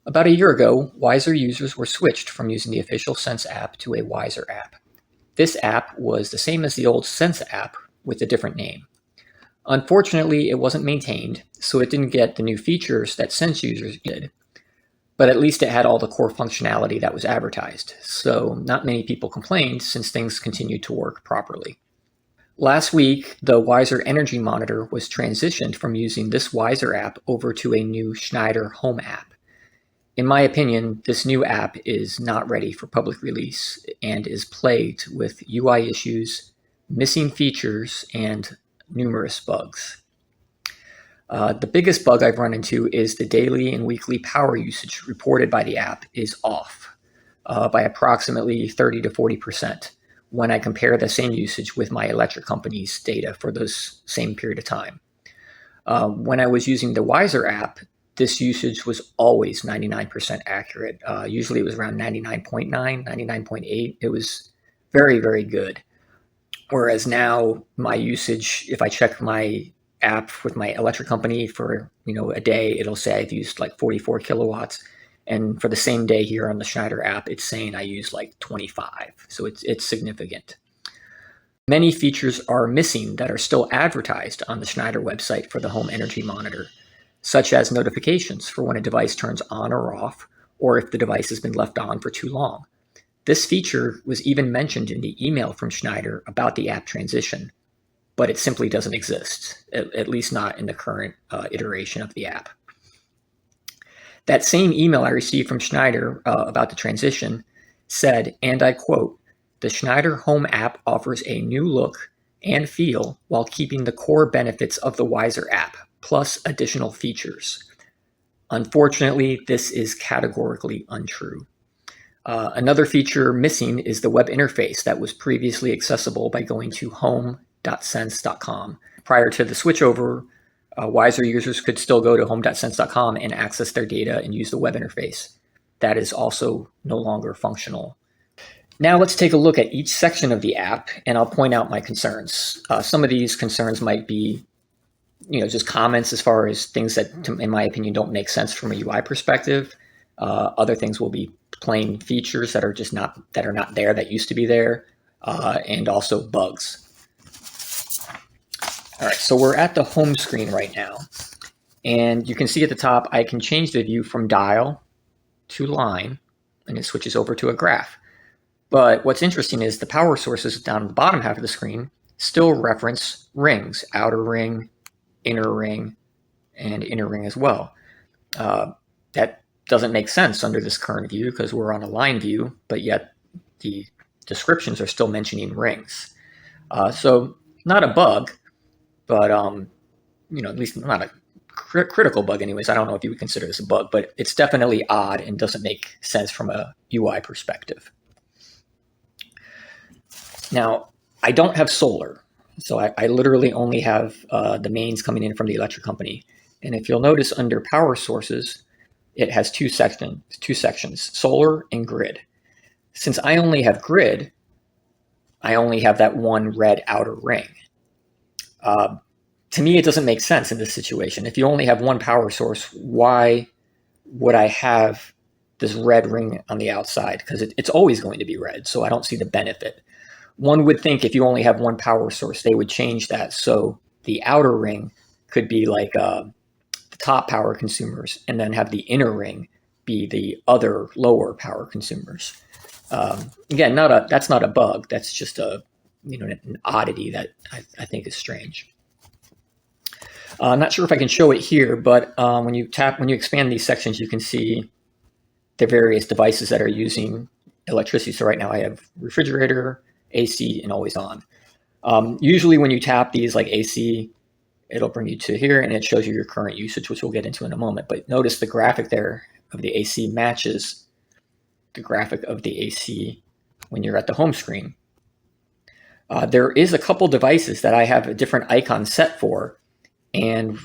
About a year ago, Wiser users were switched from using the official Sense app to a Wiser app. This app was the same as the old Sense app with a different name. Unfortunately, it wasn't maintained, so it didn't get the new features that Sense users did, but at least it had all the core functionality that was advertised, so not many people complained since things continued to work properly. Last week, the Wiser Energy Monitor was transitioned from using this Wiser app over to a new Schneider Home app. In my opinion, this new app is not ready for public release and is plagued with UI issues, missing features, and numerous bugs. The biggest bug I've run into is the daily and weekly power usage reported by the app is off by approximately 30 to 40% when I compare the same usage with my electric company's data for this same period of time. When I was using the Wiser app, this usage was always 99% accurate. Usually it was around 99.9, 99.8. It was very, very good. Whereas now my usage, if I check my app with my electric company for a day, it'll say I've used like 44 kilowatts. And for the same day here on the Schneider app, it's saying I use like 25. So it's significant. Many features are missing that are still advertised on the Schneider website for the home energy monitor, such as notifications for when a device turns on or off, or if the device has been left on for too long. This feature was even mentioned in the email from Schneider about the app transition, but it simply doesn't exist, at least not in the current iteration of the app. That same email I received from Schneider about the transition said, and I quote, "The Schneider Home app offers a new look and feel while keeping the core benefits of the Wiser app, plus additional features." Unfortunately, this is categorically untrue. Another feature missing is the web interface that was previously accessible by going to home.sense.com. Prior to the switchover, Wiser users could still go to home.sense.com and access their data and use the web interface. That is also no longer functional. Now let's take a look at each section of the app, and I'll point out my concerns. Some of these concerns might be just comments as far as things that, in my opinion, don't make sense from a UI perspective. Other things will be plain features that are just not there that used to be there, and also bugs. All right, so we're at the home screen right now, and you can see at the top I can change the view from dial to line, and it switches over to a graph. But what's interesting is the power sources down the bottom half of the screen still reference rings, outer ring, inner ring, and inner ring as well. That doesn't make sense under this current view because we're on a line view, but yet the descriptions are still mentioning rings. So not a bug, but at least not a critical bug anyways. I don't know if you would consider this a bug, but it's definitely odd and doesn't make sense from a UI perspective. Now, I don't have solar, so I literally only have the mains coming in from the electric company. And if you'll notice under power sources, it has two sections, solar and grid. Since I only have grid, I only have that one red outer ring. To me, it doesn't make sense in this situation. If you only have one power source, why would I have this red ring on the outside? Because it's always going to be red, so I don't see the benefit. One would think if you only have one power source, they would change that so the outer ring could be like the top power consumers, and then have the inner ring be the other lower power consumers. Again, that's not a bug. That's just an oddity that I think is strange. I'm not sure if I can show it here, but when you expand these sections, you can see the various devices that are using electricity. So right now I have refrigerator, AC, and always on. Usually when you tap these like AC, it'll bring you to here and it shows you your current usage, which we'll get into in a moment. But notice the graphic there of the AC matches the graphic of the AC when you're at the home screen. There is a couple devices that I have a different icon set for, and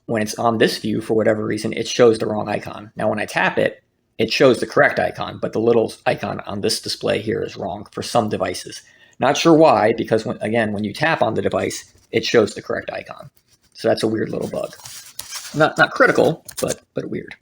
when it's on this view, for whatever reason, it shows the wrong icon. Now when I tap it, it shows the correct icon, but the little icon on this display here is wrong for some devices. Not sure why, because when you tap on the device, it shows the correct icon. So that's a weird little bug. Not critical, but weird.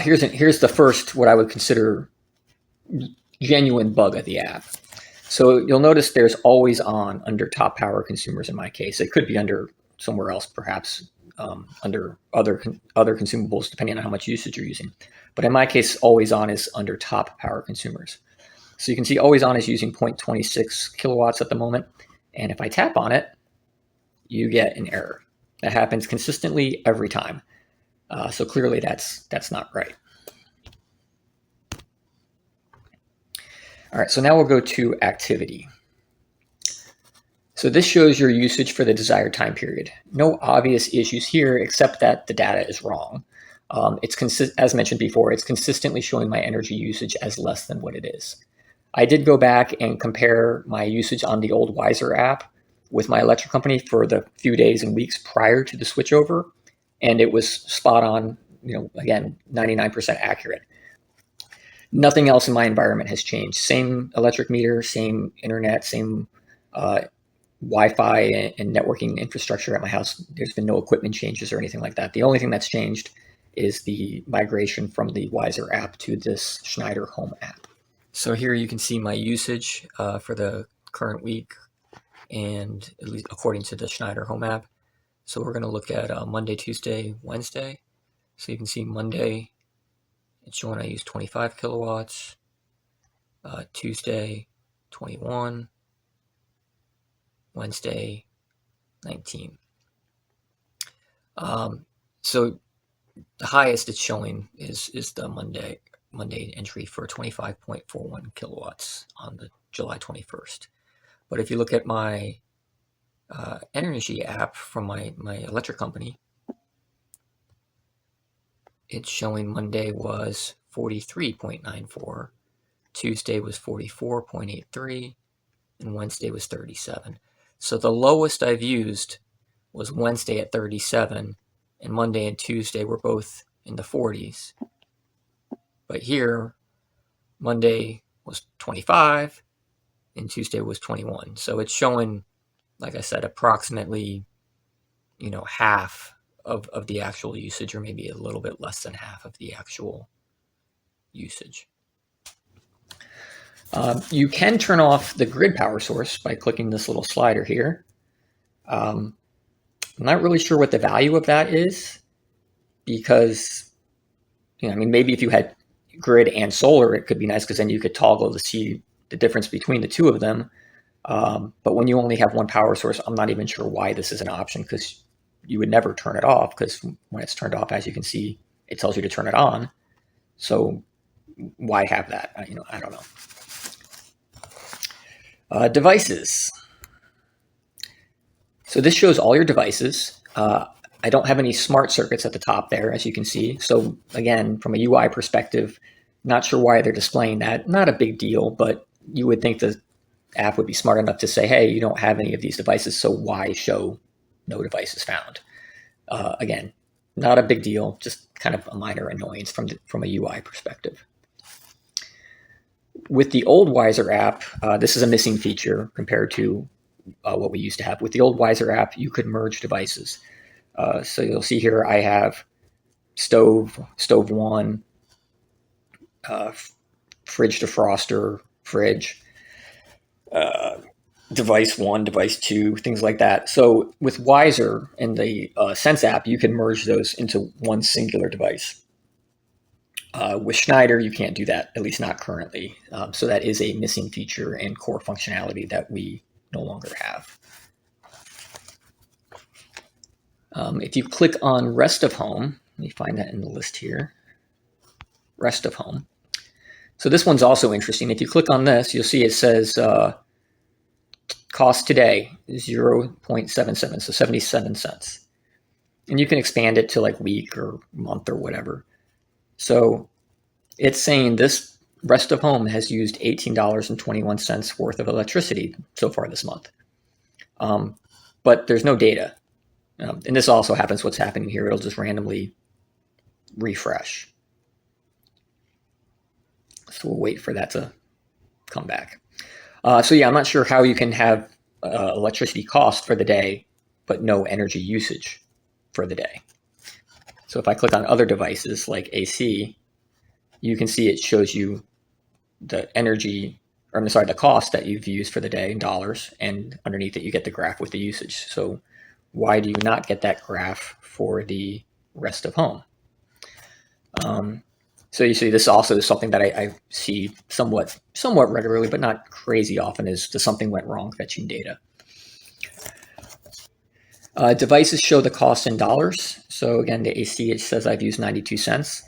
Here's the first, what I would consider genuine bug of the app. So you'll notice there's always on under top power consumers in my case. It could be under somewhere else, perhaps under other consumables, depending on how much usage you're using. But in my case, always on is under top power consumers. So you can see always on is using 0.26 kilowatts at the moment. And if I tap on it, you get an error. That happens consistently every time. So clearly that's not right. All right, so now we'll go to activity. So this shows your usage for the desired time period. No obvious issues here, except that the data is wrong. As mentioned before, it's consistently showing my energy usage as less than what it is. I did go back and compare my usage on the old Wiser app with my electric company for the few days and weeks prior to the switchover, and it was spot on, again, 99% accurate. Nothing else in my environment has changed. Same electric meter, same internet, same Wi-Fi and networking infrastructure at my house. There's been no equipment changes or anything like that. The only thing that's changed is the migration from the Wiser app to this Schneider home app. So here you can see my usage for the current week, and at least according to the Schneider home app. So we're going to look at Monday, Tuesday, Wednesday. So you can see Monday, it's showing I use 25 kilowatts. Tuesday, 21. Wednesday, 19. So the highest it's showing is the Monday entry for 25.41 kilowatts on the July 21st. But if you look at my energy app from my electric company, it's showing Monday was 43.94, Tuesday was 44.83, and Wednesday was 37. So the lowest I've used was Wednesday at 37, and Monday and Tuesday were both in the 40s. But here, Monday was 25, and Tuesday was 21. So it's showing, like I said, approximately, half of the actual usage, or maybe a little bit less than half of the actual usage. You can turn off the grid power source by clicking this little slider here. I'm not really sure what the value of that is, because, maybe if you had grid and solar, it could be nice, because then you could toggle to see the difference between the two of them. But when you only have one power source, I'm not even sure why this is an option, because you would never turn it off, because when it's turned off, as you can see, it tells you to turn it on. So why have that? I don't know. Devices. So this shows all your devices. I don't have any smart circuits at the top there, as you can see. So again, from a UI perspective, not sure why they're displaying that. Not a big deal, but you would think the app would be smart enough to say, hey, you don't have any of these devices, so why show no devices found? Again, not a big deal, just kind of a minor annoyance from a UI perspective. With the old Wiser app, this is a missing feature compared to what we used to have. With the old Wiser app, you could merge devices. So you'll see here I have stove 1, fridge defroster, fridge, device 1, device 2, things like that. So with Wiser and the Sense app, you can merge those into one singular device. With Schneider, you can't do that, at least not currently. So that is a missing feature and core functionality that we no longer have. If you click on Rest of Home, let me find that in the list here. Rest of Home. So this one's also interesting. If you click on this, you'll see it says cost today is 0.77, so 77 cents. And you can expand it to like week or month or whatever. So it's saying this Rest of Home has used $18.21 worth of electricity so far this month. But there's no data. And this also happens, what's happening here, it'll just randomly refresh. So we'll wait for that to come back. So yeah, I'm not sure how you can have electricity cost for the day, but no energy usage for the day. So if I click on other devices like AC, you can see it shows you the energy, or I'm sorry, the cost that you've used for the day in dollars, and underneath it you get the graph with the usage. So why do you not get that graph for the rest of home? So you see, this also is something that I see somewhat regularly, but not crazy often, is does something went wrong fetching data. Devices show the cost in dollars. So again, the AC, it says I've used 92 cents.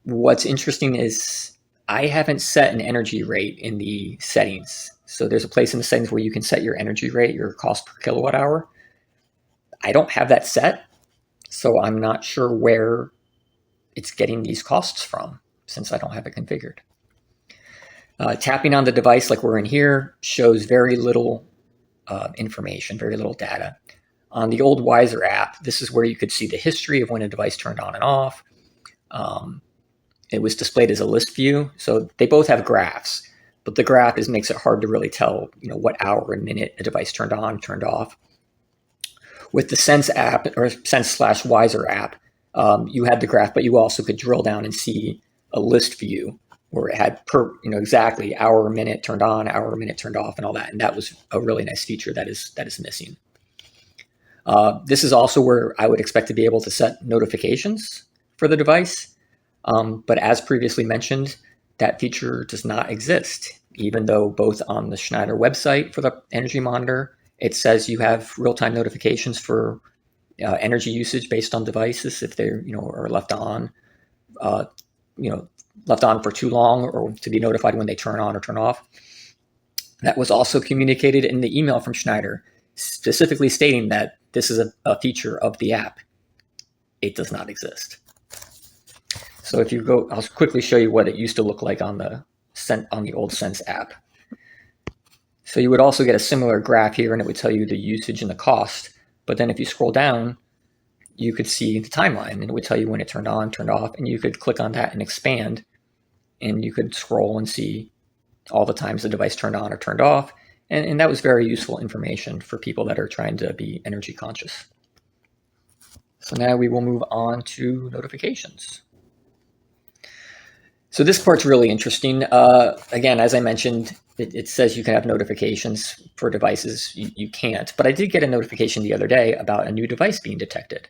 What's interesting is I haven't set an energy rate in the settings. So there's a place in the settings where you can set your energy rate, your cost per kilowatt hour. I don't have that set, so I'm not sure where it's getting these costs from since I don't have it configured. Tapping on the device like we're in here shows very little information, very little data. On the old Wiser app, this is where you could see the history of when a device turned on and off. It was displayed as a list view, so they both have graphs, but the graph makes it hard to really tell, what hour and minute a device turned on, turned off. With the Sense app, or Sense/Wiser app, you had the graph, but you also could drill down and see a list view where it had exactly hour, minute turned on, hour, minute turned off, and all that. And that was a really nice feature that is missing. This is also where I would expect to be able to set notifications for the device. But as previously mentioned, that feature does not exist, even though both on the Schneider website for the energy monitor, it says you have real-time notifications for energy usage based on devices if they're are left on, left on for too long, or to be notified when they turn on or turn off. That was also communicated in the email from Schneider, specifically stating that this is a feature of the app. It does not exist. So if you go, I'll quickly show you what it used to look like on the old Sense app. So you would also get a similar graph here, and it would tell you the usage and the cost. But then if you scroll down, you could see the timeline, and it would tell you when it turned on, turned off, and you could click on that and expand, and you could scroll and see all the times the device turned on or turned off. And that was very useful information for people that are trying to be energy conscious. So now we will move on to notifications. So this part's really interesting. Again, as I mentioned, it says you can have notifications for devices. You can't, but I did get a notification the other day about a new device being detected.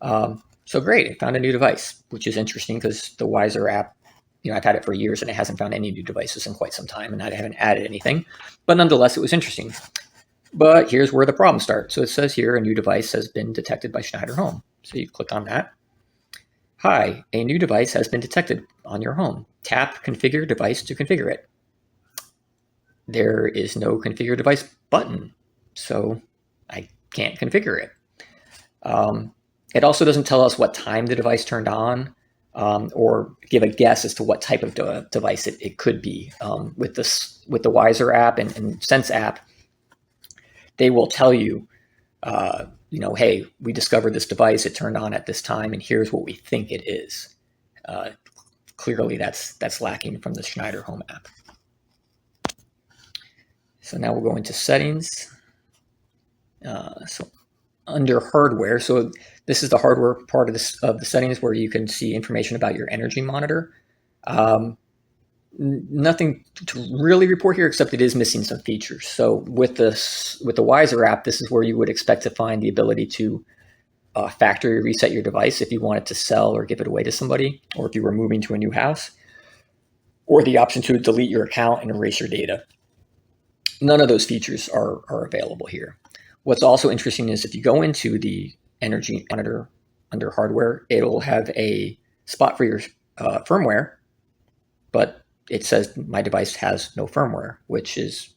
So great, I found a new device, which is interesting because the Wiser app, I've had it for years and it hasn't found any new devices in quite some time, and I haven't added anything, but nonetheless, it was interesting. But here's where the problem starts. So it says here, a new device has been detected by Schneider Home. So you click on that. Hi, a new device has been detected on your home. Tap Configure Device to configure it. There is no Configure Device button, so I can't configure it. It also doesn't tell us what time the device turned on, or give a guess as to what type of device it could be. With the Wiser app and Sense app, they will tell you, hey, we discovered this device, it turned on at this time, and here's what we think it is. Clearly, that's lacking from the Schneider Home app. So now we'll go into settings. So under hardware, so this is the hardware part of the settings where you can see information about your energy monitor. Nothing to really report here, except it is missing some features. So with the Wiser app, this is where you would expect to find the ability to factory reset your device if you wanted to sell or give it away to somebody, or if you were moving to a new house, or the option to delete your account and erase your data. None of those features are available here. What's also interesting is if you go into the energy monitor under hardware, it'll have a spot for your firmware, but it says my device has no firmware, which is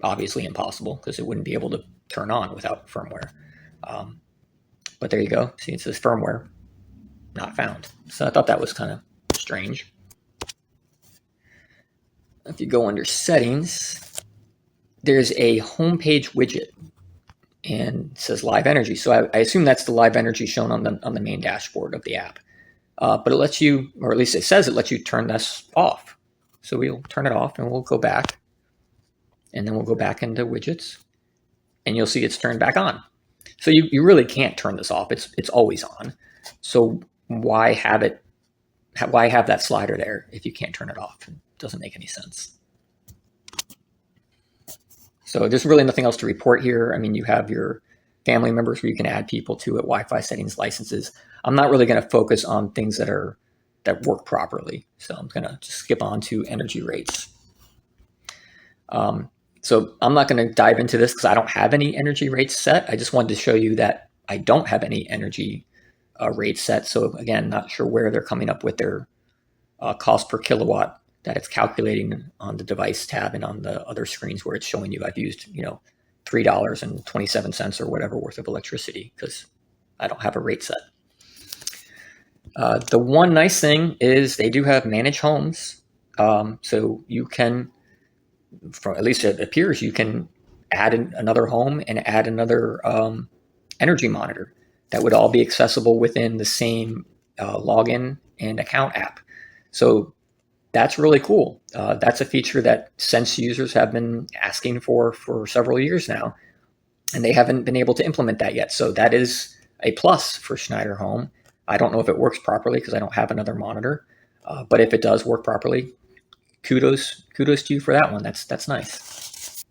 obviously impossible because it wouldn't be able to turn on without firmware. But there you go. See, it says firmware not found. So I thought that was kind of strange. If you go under settings, there's a homepage widget, and it says live energy. So I assume that's the live energy shown on the main dashboard of the app. But it lets you, or at least it says it lets you turn this off. So we'll turn it off and we'll go back, and then we'll go back into widgets, and you'll see it's turned back on. So you really can't turn this off. It's always on. So why have it why have that slider there if you can't turn it off? It doesn't make any sense. So there's really nothing else to report here. I mean, you have your family members where you can add people to it, Wi-Fi settings, licenses. I'm not really going to focus on things that work properly. So I'm going to just skip on to energy rates. So I'm not going to dive into this because I don't have any energy rates set. I just wanted to show you that I don't have any energy rates set. So again, not sure where they're coming up with their cost per kilowatt that it's calculating on the device tab and on the other screens where it's showing you I've used, $3.27 or whatever worth of electricity, because I don't have a rate set. The one nice thing is they do have manage homes. So you can, at least it appears, you can add another home and add another energy monitor that would all be accessible within the same login and account app. So that's really cool. That's a feature that Sense users have been asking for several years now, and they haven't been able to implement that yet. So that is a plus for Schneider Home. I don't know if it works properly because I don't have another monitor, but if it does work properly, kudos to you for that one. That's nice.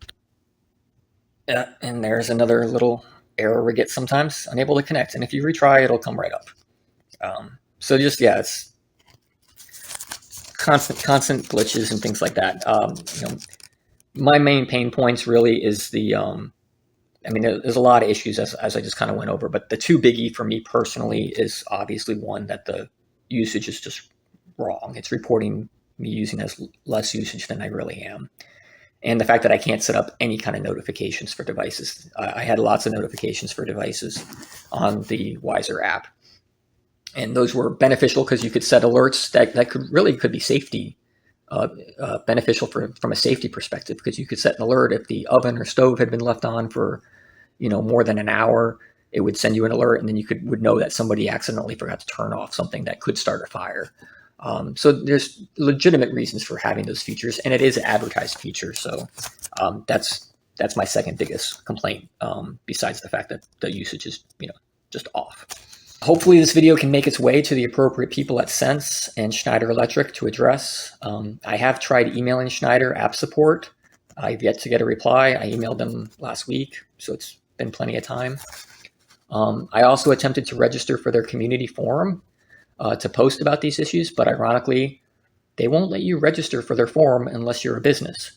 Yeah, and there's another little error we get sometimes, unable to connect. And if you retry, it'll come right up. So just, yeah, it's constant glitches and things like that. My main pain points really is there's a lot of issues as I just kind of went over, but the two biggie for me personally is obviously one, that the usage is just wrong. It's reporting me using as less usage than I really am. And the fact that I can't set up any kind of notifications for devices. I had lots of notifications for devices on the Wiser app. And those were beneficial because you could set alerts that could be safety beneficial from a safety perspective, because you could set an alert if the oven or stove had been left on for more than an hour. It would send you an alert, and then you would know that somebody accidentally forgot to turn off something that could start a fire. So there's legitimate reasons for having those features, and it is an advertised feature. So that's my second biggest complaint, besides the fact that the usage is just off. Hopefully this video can make its way to the appropriate people at Sense and Schneider Electric to address. I have tried emailing Schneider app support. I've yet to get a reply. I emailed them last week, so it's been plenty of time. I also attempted to register for their community forum to post about these issues, but ironically, they won't let you register for their forum unless you're a business,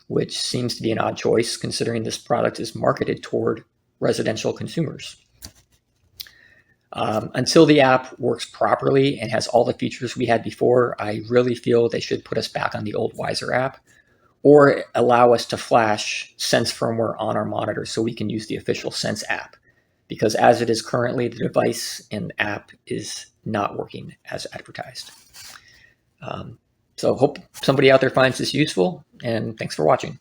which seems to be an odd choice considering this product is marketed toward residential consumers. Until the app works properly and has all the features we had before, I really feel they should put us back on the old Wiser app, or allow us to flash Sense firmware on our monitor so we can use the official Sense app. Because as it is currently, the device and the app is not working as advertised. So hope somebody out there finds this useful, and thanks for watching.